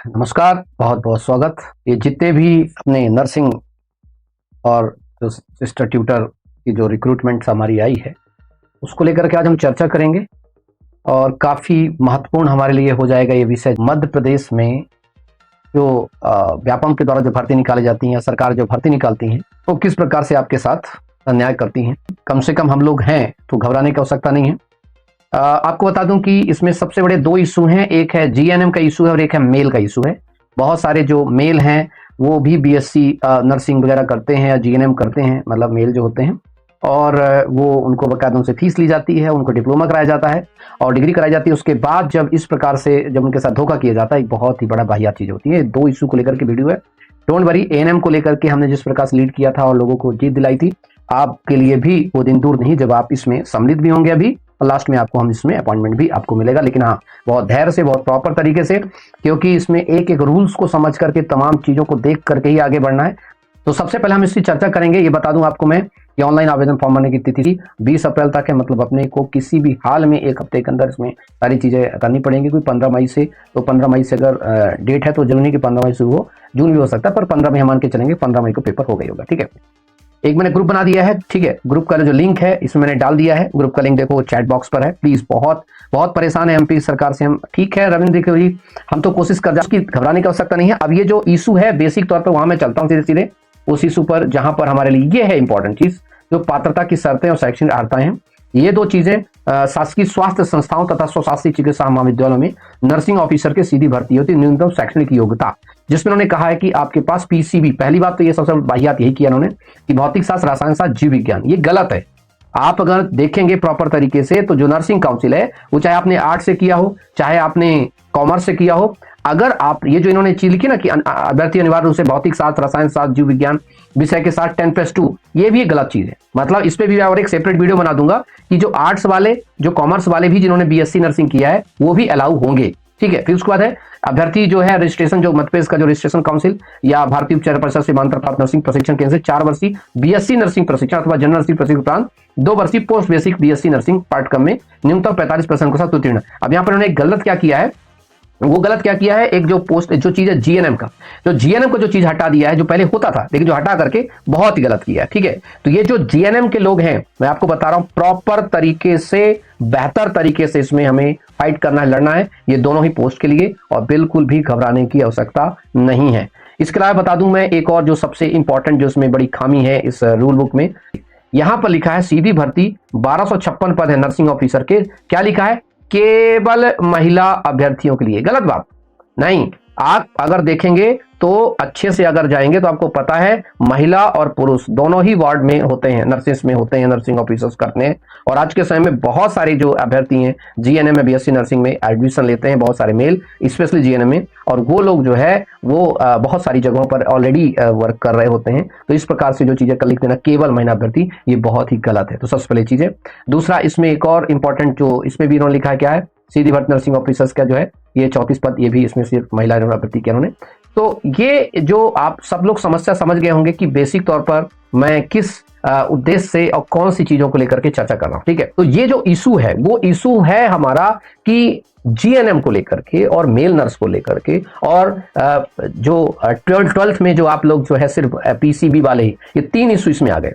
नमस्कार, बहुत बहुत स्वागत। ये जितने भी अपने नर्सिंग और जो सिस्टर ट्यूटर की जो रिक्रूटमेंट हमारी आई है उसको लेकर के आज हम चर्चा करेंगे और काफ़ी महत्वपूर्ण हमारे लिए हो जाएगा ये विषय। मध्य प्रदेश में जो व्यापम के द्वारा जो भर्ती निकाली जाती हैं, सरकार जो भर्ती निकालती हैं वो किस प्रकार से आपके साथ अन्याय करती हैं। कम से कम हम लोग हैं तो घबराने की आवश्यकता नहीं है। आपको बता दूं कि इसमें सबसे बड़े दो इशू हैं, एक है जीएनएम का इशू है और एक है मेल का इशू है। बहुत सारे जो मेल हैं वो भी बीएससी नर्सिंग वगैरह करते हैं या जीएनएम करते हैं, मतलब मेल जो होते हैं, और वो उनको बाकायदा उनसे फीस ली जाती है, उनको डिप्लोमा कराया जाता है और डिग्री कराई जाती है। उसके बाद जब इस प्रकार से जब उनके साथ धोखा किया जाता है, एक बहुत ही बड़ा वाहियात चीज होती है। दो इशू को लेकर के वीडियो है, डोंट वरी। एएनएम को लेकर के हमने जिस प्रकार से लीड किया था और लोगों को जीत दिलाई थी, आपके लिए भी वो दिन दूर नहीं जब आप इसमें सम्मिलित भी होंगे अभी, और लास्ट में आपको हम इसमें अपॉइंटमेंट भी आपको मिलेगा। लेकिन हाँ, बहुत धैर्य से, बहुत प्रॉपर तरीके से, क्योंकि इसमें एक एक रूल्स को समझ करके तमाम चीजों को देख करके ही आगे बढ़ना है। तो सबसे पहले हम इसकी चर्चा करेंगे। ये बता दूं आपको मैं कि ऑनलाइन आवेदन फॉर्म भरने की तिथि 20 अप्रैल तक है, मतलब अपने को किसी भी हाल में एक हफ्ते के अंदर इसमें सारी चीजें करनी पड़ेंगी। कोई 15 मई से, तो 15 मई से अगर डेट है तो जरूरी नहीं कि 15 मई से हो, जून भी हो सकता है, पर 15 मई हम मान के चलेंगे, 15 मई को पेपर हो गई होगा। ठीक है, एक मैंने ग्रुप बना दिया है। ठीक है, ग्रुप का जो लिंक है इसमें मैंने डाल दिया है। ग्रुप का लिंक देखो चैट बॉक्स पर है। प्लीज, बहुत बहुत परेशान है एमपी सरकार से हम। ठीक है रविंद्र जी, हम तो कोशिश कर जाए, घबराने की आवश्यकता नहीं है। अब ये जो इशू है बेसिक तौर पर वहां मैं चलता हूँ सीधे सीधे उस इशू पर जहां पर हमारे लिए ये है इंपॉर्टेंट चीज, जो पात्रता की शर्तें और शैक्षणिक अर्हताएं हैं। ये दो चीजें शासकीय स्वास्थ्य संस्थाओं तथा स्वशासी चिकित्सा महाविद्यालयों में नर्सिंग ऑफिसर के सीधी भर्ती होती है। न्यूनतम शैक्षणिक योग्यता, जिसमें उन्होंने कहा है कि आपके पास पीसीबी, पहली बात तो ये सबसे वाहियात यही किया उन्होंने कि भौतिक शास्त्र, रसायन शास्त्र, जीव विज्ञान, ये गलत है। आप अगर देखेंगे प्रॉपर तरीके से तो जो नर्सिंग काउंसिल है वो चाहे आपने आर्ट से किया हो, चाहे आपने कॉमर्स से किया हो, अगर आप ये जो इन्होंने चीज लिखी ना कि अभ्यर्थी अनिवार्य रूप से भौतिक शास्त्र, रसायन शास्त्र, जीव विज्ञान विषय के साथ 10+2, ये भी एक गलत चीज है। मतलब इस पे भी मैं और एक सेपरेट वीडियो बना दूंगा कि जो आर्ट्स वाले, जो कॉमर्स वाले भी जिन्होंने बीएससी नर्सिंग किया है वो भी अलाउ होंगे। ठीक है, फिर उसके बाद है अभ्यर्थी जो है रजिस्ट्रेशन, जो मध्य प्रदेश का जो रजिस्ट्रेशन काउंसिल या भारतीय उपचार परिषद से मान्यता प्राप्त नर्सिंग प्रशिक्षण केंद्र से 4 वर्षीय बीएससी नर्सिंग प्रशिक्षण अथवा जनरल नर्सिंग प्रशिक्षण उपरांत 2 वर्षीय पोस्ट बेसिक बीएससी नर्सिंग पाठ्यक्रम में न्यूनतम 45% के साथ उत्तीर्ण। अब यहाँ पर उन्होंने गलत क्या किया है, वो गलत क्या किया है, एक जो पोस्ट जो चीज है जीएनएम का, तो जीएनएम को जो चीज हटा दिया है, जो पहले होता था लेकिन जो हटा करके बहुत ही गलत किया है। ठीक है, तो ये जो जीएनएम के लोग हैं, मैं आपको बता रहा हूं प्रॉपर तरीके से, बेहतर तरीके से इसमें हमें फाइट करना है, लड़ना है, ये दोनों ही पोस्ट के लिए, और बिल्कुल भी घबराने की आवश्यकता नहीं है। इसके अलावा बता दूं मैं एक और जो सबसे इंपॉर्टेंट, जो इसमें बड़ी खामी है इस रूल बुक में, यहां पर लिखा है सीधी भर्ती 1256 पद है नर्सिंग ऑफिसर के। क्या लिखा है? केवल महिला अभ्यर्थियों के लिए। गलत बात नहीं। आप अगर देखेंगे तो अच्छे से अगर जाएंगे तो आपको पता है महिला और पुरुष दोनों ही वार्ड में होते हैं, नर्सिस में होते हैं, नर्सिंग ऑफिसर्स करते हैं। और आज के समय में बहुत सारे जो अभ्यर्थी हैं जीएनएम में, बीएससी नर्सिंग में एडमिशन लेते हैं, बहुत सारे मेल स्पेशली जीएनएम में, और वो लोग जो है वो बहुत सारी जगहों पर ऑलरेडी वर्क कर रहे होते हैं। तो इस प्रकार से जो चीजें कर लिख देना केवल महिला अभ्यर्थी, ये बहुत ही गलत है। तो सबसे पहले चीजें। दूसरा, इसमें एक और इंपॉर्टेंट जो इसमें भी इन्होंने लिखा है क्या है, सीधी भर्ती नर्सिंग ऑफिसर्स का जो है ये 34 पद, ये भी इसमें सिर्फ महिला अभ्यर्थी किया उन्होंने। तो ये जो आप सब लोग समस्या समझ गए होंगे कि बेसिक तौर पर मैं किस उद्देश्य से और कौन सी चीजों को लेकर के चर्चा कर रहा हूं। ठीक है, तो ये जो इशू है वो इशू है हमारा कि जीएनएम को लेकर के और मेल नर्स को लेकर के, और जो 12th में जो आप लोग जो है सिर्फ पीसीबी वाले ही, ये 3 इशू इसमें आ गए।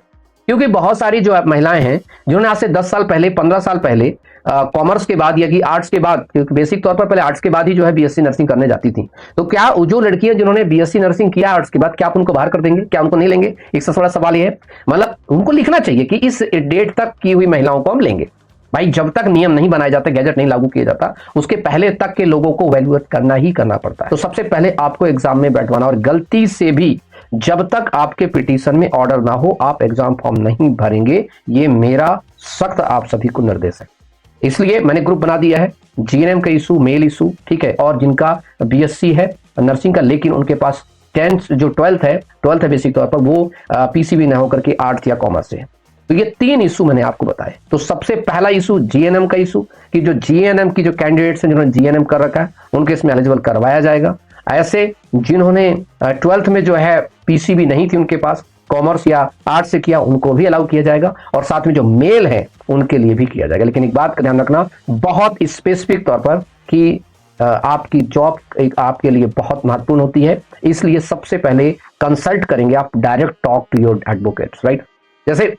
क्योंकि बहुत सारी जो महिलाएं हैं जिन्होंने आज से 10 साल पहले, 15 साल पहले कॉमर्स के बाद या कि आर्ट्स के बाद, क्योंकि बेसिक तौर पर पहले आर्ट्स के बाद ही जो है बीएससी नर्सिंग करने जाती थी, तो क्या जो लड़कियां जिन्होंने बीएससी नर्सिंग किया आर्ट्स के बाद, क्या आप उनको बाहर कर देंगे? क्या उनको नहीं लेंगे? एक सबसे बड़ा सवाल ये है। मतलब उनको लिखना चाहिए कि इस डेट तक की हुई महिलाओं को हम लेंगे। भाई, जब तक नियम नहीं बनाए जाते, गैजेट नहीं लागू किया जाता, उसके पहले तक के लोगों को वैल्यूएट करना ही करना पड़ता है। तो सबसे पहले आपको एग्जाम में बैठवाना, और गलती से भी जब तक आपके पिटीशन में ऑर्डर ना हो आप एग्जाम फॉर्म नहीं भरेंगे, ये मेरा सख्त आप सभी को निर्देश है। इसलिए मैंने ग्रुप बना दिया है, जीएनएम का इशू, मेल इशू, ठीक है, और जिनका बीएससी है नर्सिंग का, लेकिन उनके पास 12th है बेसिक तौर पर, वो पीसीबी ना होकर के आर्ट्स या कॉमर्स से। तो ये 3 इशू मैंने आपको बताए। तो सबसे पहला इशू जीएनएम का इशू, कि जो जीएनएम की जो कैंडिडेट्स हैं जिन्होंने जीएनएम कर रखा है उनके इसमें एलिजिबल करवाया जाएगा। ऐसे जिन्होंने 12th में जो है पीसीबी नहीं थी उनके पास, कॉमर्स या आर्ट्स से किया, उनको भी अलाउ किया जाएगा, और साथ में जो मेल है उनके लिए भी किया जाएगा। लेकिन एक बात का ध्यान रखना बहुत स्पेसिफिक तौर पर कि आपकी जॉब एक आपके लिए बहुत महत्वपूर्ण होती है, इसलिए सबसे पहले कंसल्ट करेंगे आप, direct talk to your advocates, right. जैसे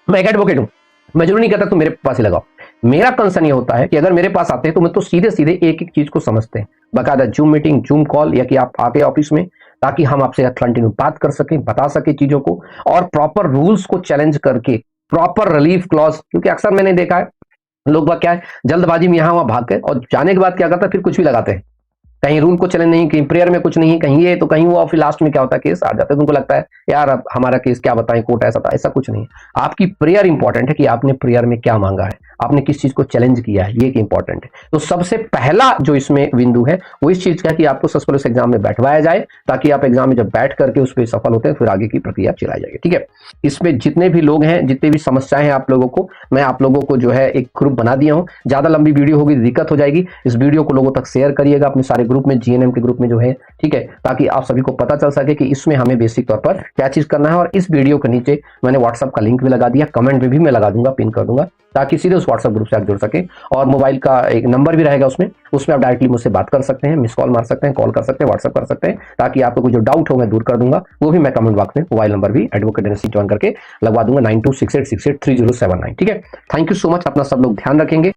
मैं एक एडवोकेट हूं, मैं जरूर नहीं कहता तुम मेरे पास ही लगाओ। मेरा कंसर्न ये होता है कि अगर मेरे पास आते हैं तो मैं तो सीधे सीधे एक एक चीज को समझते हैं, बकायदा जूम मीटिंग, जूम कॉल, या कि आप आके ऑफिस में, ताकि हम आपसे कंटिन्यू बात कर सकें, बता सके चीजों को, और प्रॉपर रूल्स को चैलेंज करके प्रॉपर रिलीफ क्लॉज। क्योंकि अक्सर मैंने देखा है लोग क्या है, जल्दबाजी में यहां वहां भाग गए और जाने के बाद क्या करता है, फिर कुछ भी लगाते हैं, कहीं रूल को चैलेंज नहीं, कहीं प्रेयर में कुछ नहीं, कहीं ये तो कहीं वो, फिर लास्ट में क्या होता है, केस आ जाता है। उनको लगता है यार अब हमारा केस क्या बताएं, कोर्ट ऐसा था, ऐसा कुछ नहीं है। आपकी प्रेयर इंपॉर्टेंट है कि आपने प्रेयर में क्या मांगा है, आपने किस चीज को चैलेंज किया है, ये इंपॉर्टेंट है। तो सबसे पहला जो इसमें बिंदु है वो इस चीज का कि आपको सक्सेसफुल उस एग्जाम में बैठवाया जाए, ताकि आप एग्जाम में जब बैठ करके उस पर सफल होते हैं फिर आगे की प्रक्रिया चलाई जाएगी, ठीक है। इसमें जितने भी लोग हैं, जितने भी समस्याएं हैं आप लोगों को, मैं आप लोगों को जो है एक ग्रुप बना दिया हूं। ज्यादा लंबी वीडियो होगी, दिक्कत हो जाएगी, इस वीडियो को लोगों तक शेयर करिएगा अपने सारे ग्रुप में, जीएनएम के ग्रुप में जो है, ठीक है, ताकि आप सभी को पता चल सके कि इसमें हमें बेसिक तौर पर क्या चीज करना है। और इस वीडियो के नीचे मैंने व्हाट्सएप का लिंक भी लगा दिया, कमेंट में भी मैं लगा दूंगा, पिन कर दूंगा, ताकि सीधे उस व्हाट्सएप ग्रुप से आप जुड़ सके। और मोबाइल का एक नंबर भी रहेगा उसमें आप डायरेक्टली मुझसे बात कर सकते हैं, मिस कॉल मार सकते हैं, कॉल कर सकते हैं, व्हाट्सएप कर सकते हैं, ताकि आपको कोई जो डाउट हो मैं दूर कर दूंगा। वो भी मैं कमेंट बॉक्स में मोबाइल नंबर भी एडवोकेट एनएससी ज्वाइन करके लगवा दूंगा, 9268683079, ठीक है। थैंक यू सो मच, अपना सब लोग ध्यान रखेंगे।